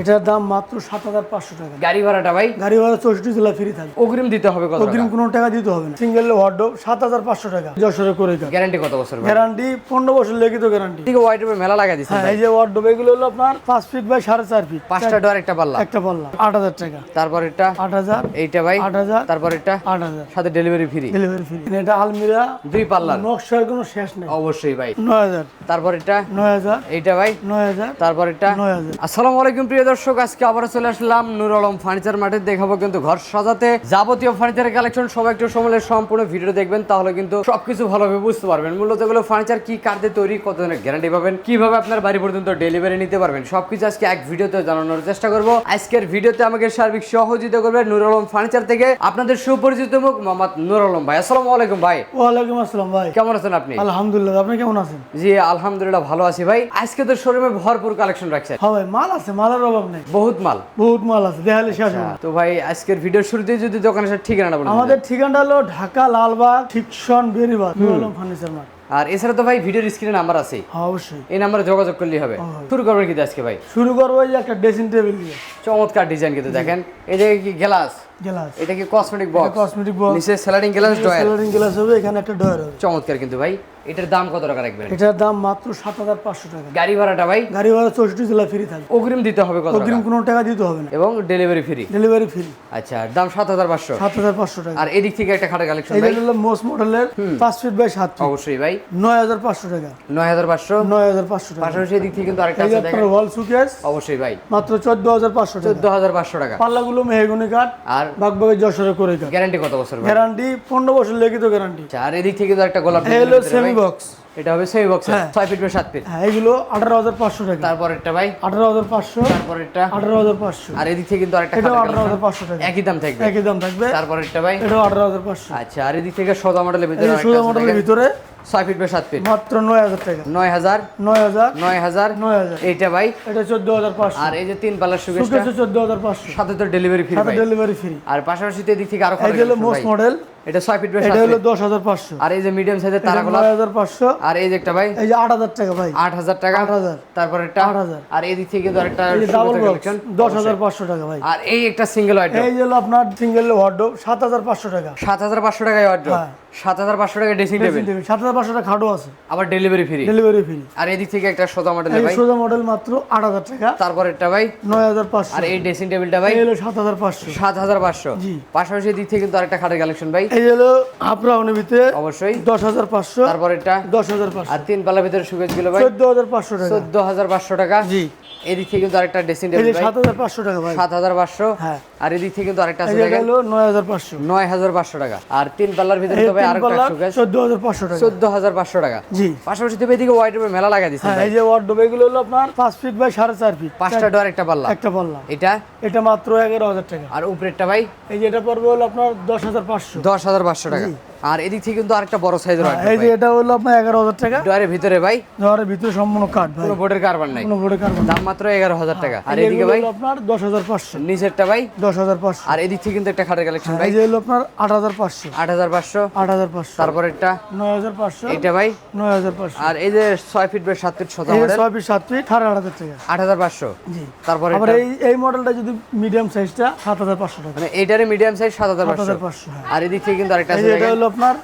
এটার দাম মাত্র ৭৫০০ টাকা। গাড়ি ভাড়াটা ভাই? গাড়ি ভাড়া 64 জেলা ফ্রি থাকবে। অগ্রিম দিতে হবে কত? অগ্রিম কোনো টাকা দিতে হবে না। সিঙ্গেল ওয়ার্ডরোব ৭৫০০ টাকা। যশোরে করে দাও। গ্যারান্টি কত বছর ভাই? গ্যারান্টি 15 বছর লিখিত গ্যারান্টি। ঠিক ওয়াইড্রোবে মেলা লাগাই দিছেন হ্যাঁ, ভাই। এই যে ওয়ার্ডরোব এগুলো হলো আপনার 5 ফিট বাই 4.5 ফিট। 5টা ডোর একটা পাল্লা। একটা পাল্লা 8000 টাকা। তারপর এটা 8000। এইটা ভাই 8000। তারপর এটা 8000। সাথে ডেলিভারি ফ্রি। Delivery free. এটা আলমিরা 2 পাল্লা। নকশার কোনো শেষ নেই। অবশ্যই ভাই। 9000। তারপর এটা 9000। এইটা ভাই 9000। তারপর এটা 9000। আসসালামু আলাইকুম প্রিয় দর্শক, আজকে আবার চলে আসলাম নূর আলম ফার্নিচার মার্টে। দেখাবো কিন্তু ঘর সাজাতে যাবতীয় ফার্নিচারের কালেকশন। সবাই একটু সময় সম্পূর্ণ ভিডিও দেখবেন, তাহলে কিন্তু সবকিছু ভালোভাবে বুঝতে পারবেন। মূলত এগুলো ফার্নিচার কি কার্ডে তৈরি, কত দিনের গ্যারান্টি পাবেন, কিভাবে আপনার বাড়ি পর্যন্ত ডেলিভারি নিতে পারবেন, সবকিছু আজকে এক ভিডিওতে জানানোর চেষ্টা করব। আজকের ভিডিওতে আমাকে সার্বিক সহযোগিতা করবে নূর আলম ফার্নিচার থেকে আপনাদের সুপরিচিত মুখ মোহাম্মদ নূর আলম ভাই। আসসালামু আলাইকুম ভাই। ওয়ালাইকুম আসসালাম ভাই। কেমন আছেন আপনি? আলহামদুলিল্লাহ, আপনি কেমন আছেন? জি আলহামদুলিল্লাহ ভালো আছি ভাই। আজকে তো শোরুমে ভরপুর কালেকশন রাখছেন। হ্যাঁ ভাই, মাল আছে, মালের অভাব নেই। বহুত মাল। বহুত মাল আছে, দেখালে শেষ হবে না। তো ভাই আজকের ভিডিওর শুরুতেই যদি দোকানের ঠিকানাটা বলেন। আমাদের ঠিকানাটা হলো ঢাকা লালবাগ ঠিকশন বেরিবাদ নূর আলম ফার্নিচার মার্ট। আর এছাড়া তো ভাই ভিডিওর স্ক্রিনে নাম্বার আছে, হ্যাঁ অবশ্যই এই নাম্বারে যোগাযোগ করলেই হবে। শুরু করবেন কি আজকে ভাই? শুরু করবো এই যে একটা ড্রেসিং টেবিল দিয়ে। চমৎকার ডিজাইন কিন্তু দেখেন। এই যে কি গ্লাস, গ্লাস, এটা কি কসমেটিক বক্স? কসমেটিক বক্স, নিচে sliding glass drawer. Sliding glass হবে, এখানে একটা ডয়ার হবে। চমৎকার কিন্তু ভাই। এটার দাম কত টাকা রাখবেন? এটার দাম মাত্র ৭৫০০ টাকা। গাড়ি ভাড়াটা ভাই? গাড়ি ভাড়া 64 জেলা ফ্রি থাকবে। অগ্রিম দিতে হবে কত অগ্রিম টাকা? কোনো টাকা দিতে হবে না। এবং ডেলিভারি ফ্রি। Delivery free. আচ্ছা, দাম 7500। ৭৫০০ টাকা। আর এদিক থেকে একটা খাটের কালেকশন এই ভাই। হলো মোস্ট মডেলের 5 ফিট বাই 7 ফিট। অবশ্যই ভাই। ৯৫০০ টাকা। 9500। ৯৫০০ টাকা। পাশাপাশি এদিক থেকে কিন্তু আরেকটা এই যে আছে দেখেন। আপনার ওয়াল সুকেস অবশ্যই ভাই। মাত্র 14500 টাকা। 14500 টাকা। পাল্লাগুলো মেহগনি কাঠ আর বাগবাগে যশোরে করে কাঠ। গ্যারান্টি কত বছর ভাই? গ্যারান্টি 15 বছর লিখিত গ্যারান্টি। আচ্ছা, আর এদিক থেকে কিন্তু একটা গোলাপ এই হলো ডিজাইনের ভিতরে সেমি ভাই। বক্স। এটা হবে সেমি বক্স, হ্যাঁ। 6 ফিট বাই 7 ফিট। হ্যাঁ, এগুলো 18500 টাকা। তারপরেরটা ভাই 18500। তারপরেরটা 18500। আর এদিক থেকে কিন্তু আরেকটা এটাও খাটের কালেকশন 18500 টাকা। একই দাম থাকবে। একই দাম থাকবে। তারপরেরটা ভাই এটাও 18500। আচ্ছা, আর এদিক থেকে সোজা মডেলের এই ভিতরে যে আরেকটা সোজা আছে মডেলের দেখেন। ভিতরে 6 ফিট বাই 7 ফিট। মাত্র 9000 টাকা। 9000 9000 9000 9000। এইটা ভাই। এটা 14500। আর এই যে 3 পাল্লার সুকেশটা সুকেসে 14500। সাথে তো ডেলিভারি ফ্রি সাথে ভাই। Delivery free. আর পাশাপাশি তো এদিক থেকে আরো এই খাটের যে হলো কালেকশন মোস্ট ভাই। মডেল। এটা 6 ফিট বাই এটা 7 হলো ফিট। 10500। আর এই যে মিডিয়াম সাইজের এটা তারা গোলাপ। 9500। আর এই যে একটা ভাই এই যে 8000 টাকা ভাই। 8000 টাকা। 8000। তারপরেরটা 8000। আর এদিক থেকে কিন্তু আরেকটা এই যে ডাবল বক্স কালেকশন 10500 টাকা ভাই। আর এই একটা সিঙ্গেল আইটেম এই যে হলো আপনার সিঙ্গেল ওয়ার্ডরোব 7500 টাকা। 7500 টাকায় অর্ডার। হ্যাঁ। 7500 টাকা ড্রেসিং টেবিল। 7500 টাকা খাটও আছে। আবার ডেলিভারি ফ্রি। Delivery free. আর এদিক থেকে একটা সোজা মডেল এই ভাই। সোজা মডেল মাত্র 8000 টাকা। তারপরেরটা ভাই 9500। আর এই ড্রেসিং টেবিলটা ভাই এই হলো 7500। 7500। জি। পাশাপাশি এদিক থেকে কিন্তু আরেকটা খাটের কালেকশন ভাই। এই হলো আপরাউনের ভিতরে অবশ্যই 10500। তারপরেরটা 10500। আর 3 পাল্লার ভিতরে সুকেস গুলো ভাই 14500 টাকা। 14500 টাকা। জি। এদিক থেকে কিন্তু আরেকটা ড্রেসিং এই টেবিল যে ভাই 7500 টাকা ভাই। 7500। হ্যাঁ। আর এদিক থেকে কিন্তু আরেকটা এই আছে যে দেখেন হলো 9500। 9500 টাকা। আর 3 পাল্লার ভিতরে এই তো ভাই তিন আরেকটা পাল্লা সুকেস 14500 টাকা। 14500 টাকা। জি। পাশাপাশি তো এদিকে ওয়াইড্রোবে মেলা লাগাই দিছেন হ্যাঁ, ভাই। এই যে ওয়ার্ডরোব এগুলো হলো আপনার 5 ফিট বাই 4.5 ফিট। 5টা ডোর একটা পাল্লা। একটা পাল্লা। এটা এটা মাত্র 11000 টাকা। আর উপরেরটা ভাই এই যে এটা পড়বে হলো আপনার 10500। 10500 টাকা। আর এদিক থেকে কিন্তু আরেকটা বড় সাইজের এই যে এটা হলো আপনার 11000 টাকা। ডোরের ভিতরে ভাই ঘরের ভিতরে সম্পূর্ণ কাঠ ভাই। কোনো বোর্ডের কারবার নাই। কোনো বোর্ডে কার্বন। দাম মাত্র 11000 টাকা। আর এই এদিকে যেগুলো ভাই হলো আপনার 10500। নিচেরটা ভাই 10500। আর এদিক থেকে কিন্তু একটা খাটের কালেকশন ভাই এই যে হলো আপনার 8500। 8500। 8500। তারপরেরটা 9500। এটা ভাই 9500। আর এই যে 6 ফিট বাই 7 ফিট সোজা এই যে মডেল 6 ফিট 7 ফিট 8500 টাকা। 8500। জি। তারপরে আবার এই মডেলটা যদি মিডিয়াম সাইজটা 7500 টাকা। মানে এইটারে মিডিয়াম সাইজ 7500। 7500। হ্যাঁ। আর এদিক থেকে কিন্তু আরেকটা এই আছে যে এটা দেখেন। হলো আপনার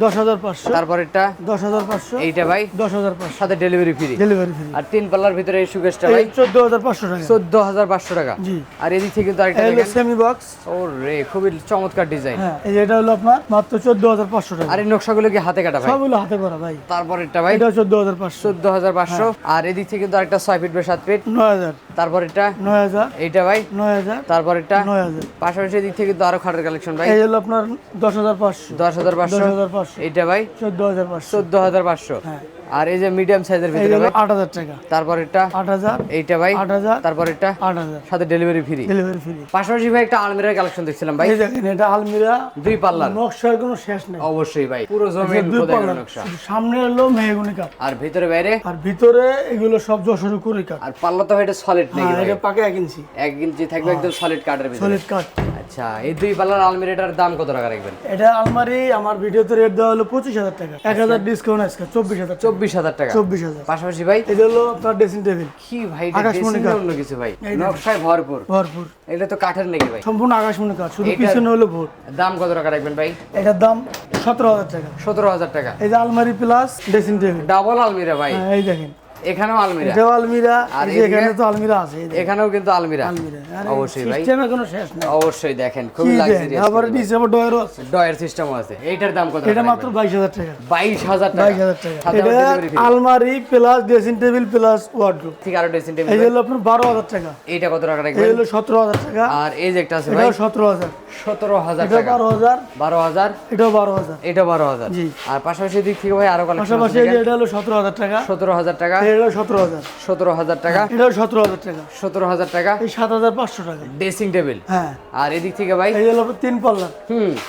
10500। তারপরেরটা 10500। এইটা ভাই 10500। সাথে ডেলিভারি ফ্রি। Delivery free. আর 3 পাল্লার ভিতরে এই সুকেসটা এই ভাই 14500 টাকা। 14500 টাকা। জি। আর এদিক থেকে কিন্তু আরেকটা এই হলো দেখেন। Semi box. ওরে খুবই চমৎকার ডিজাইন। হ্যাঁ, এই যে এটা হলো আপনার মাত্র 14500 টাকা। আর এই নকশাগুলো কি হাতে কাটা ভাই? সবগুলো হাতে করা ভাই। তারপরেরটা ভাই এটা 14500। 14500। আর এদিক থেকে কিন্তু আরেকটা 6 ফিট বাই 7 ফিট। 9000। তারপরেরটা 9000। এইটা ভাই 9000। তারপরেরটা 9000। পাশাপাশি এদিক থেকে কিন্তু আরো খাটের কালেকশন ভাই। এই হলো আপনার 10500। 10500। 10500। এইটা ভাই 14500। 14500। হ্যাঁ। আর এই যে মিডিয়াম সাইজের এই ভিতরে হলো ভাই 8000 টাকা। তারপরেরটা 8000। এইটা ভাই 8000। তারপরেরটা 8000। সাথে ডেলিভারি ফ্রি। Delivery free. পাশাপাশি ভাই একটা আলমিরার কালেকশন দেখছিলাম ভাই। এই দেখেন এটা আলমিরা 2 পাল্লার। নকশার কোনো শেষ নেই। অবশ্যই ভাই পুরো জমিন দুই খোদাই করা পাল্লা। নকশা। শুধু সামনে হলো মেহগনি কাঠ। আর ভিতরে বাইরে আর ভিতরে এগুলো সব যশোরে করে কাঠ। আর পাল্লা তো ভাই এটা সলিড নাকি হ্যাঁ, ভাই? এটা পাকা 1 ইঞ্চি। 1 ইঞ্চি থাকবে একদম সলিড কাঠের ভিতরে। সলিড কাঠ। আর আচ্ছা, এই দুই পাল্লার আলমিরাটার দাম কত টাকা রাখবেন? এটা আলমারি আমার ভিডিওতে রেট দেওয়া হলো 25,000 টাকা, 1,000 ডিসকাউন্ট আজকে 24,000। 24,000 টাকা। 24,000। পাশাপাশি ভাই এটা হলো আপনার ড্রেসিং টেবিল। কি ভাই, আকাশমণি কাঠ। অন্য কিছু ভাই, এই দেখেন। নকশায় ভরপুর। ভরপুর। এটা তো কাঠের নাকি ভাই? সম্পূর্ণ আকাশমণি কাঠ, শুধু এটার- পিছনে হলো ভোট। দাম কত টাকা রাখবেন ভাই? এটার দাম 17,000 টাকা। 17,000 টাকা। এই যে আলমারি প্লাস ড্রেসিং টেবিল। ডাবল আলমিরা ভাই, হ্যাঁ, এই দেখেন এখানেও আলমিরা, এটাও আলমিরা, আর এই যে এখানে এদিকে? তো আলমিরা আছে, এই দেখেন এখানেও কিন্তু আলমিরা। আলমিরা। আর অবশ্যই ভাই, সিস্টেমে কোনো শেষ নেই। অবশ্যই দেখেন কি খুবই দেখেন, লাক্সারিয়াস। আবার নিচে আবার ডয়ারও আছে। ডয়ের সিস্টেমও আছে। এইটার দাম কত? এটা মাত্র 22,000 টাকা। 22,000 টাকা। 22,000 টাকা। সাথে এটা আবার delivery fee। আলমারি plus dressing table plus wardrobe. ঠিক, আরো ড্রেসিং টেবিল। এই হলো আপনার 12,000 টাকা। এইটা কত টাকা এই রাখবেন? হলো 17,000 টাকা। আর এই যে একটা আছে ভাই, এটাও 17,000। 17,000 এটা টাকা। 12,000। 12,000, এটাও 12,000। এটা 12,000। জি। আর পাশাপাশি দিক থেকে ভাই আরো কালেকশন পাশাপাশি এই যে এটা হলো 17,000 টাকা। 17,000 টাকা। এটা হলো 17,000। 17,000 টাকা। এটাও 17,000 টাকা। 17,000 টাকা। এই 7,500 টাকা। Dressing table. হ্যাঁ। আর এদিক থেকে ভাই, এই হলো আপনার 3 পাল্লা,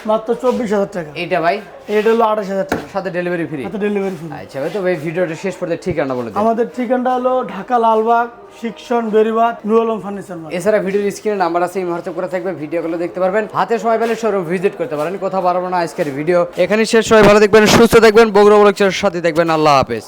মাত্র 24,000 টাকা। এইটা ভাই এটা হলো 28,000 টাকা। সাথে ডেলিভারি ফ্রি। এত ডেলিভারি ফ্রি। আচ্ছা ভাই, তো ভাই ভিডিওটা শেষ পর্যন্ত ঠিকানা বলে দিন। আমাদের ঠিকানাটা হলো ঢাকা লালবাগ, শিক্ষণ, বেরিবাদ, নুর আলম ফার্নিচার মার্কেট। এছাড়া ভিডিওর স্ক্রিনে নাম্বার আছে, এই মুহূর্তে করে থাকবে, ভিডিওগুলো দেখতে পারবেন। হাতে সময় পেলে শোরুম ভিজিট করতে পারেন। কোথাও পারবো না আজকের ভিডিও এখানে শেষ। সবাই ভালো দেখবেন, সুস্থ থাকবেন, বগুড়া ব্লগের সাথে দেখবেন। আল্লাহ হাফেজ।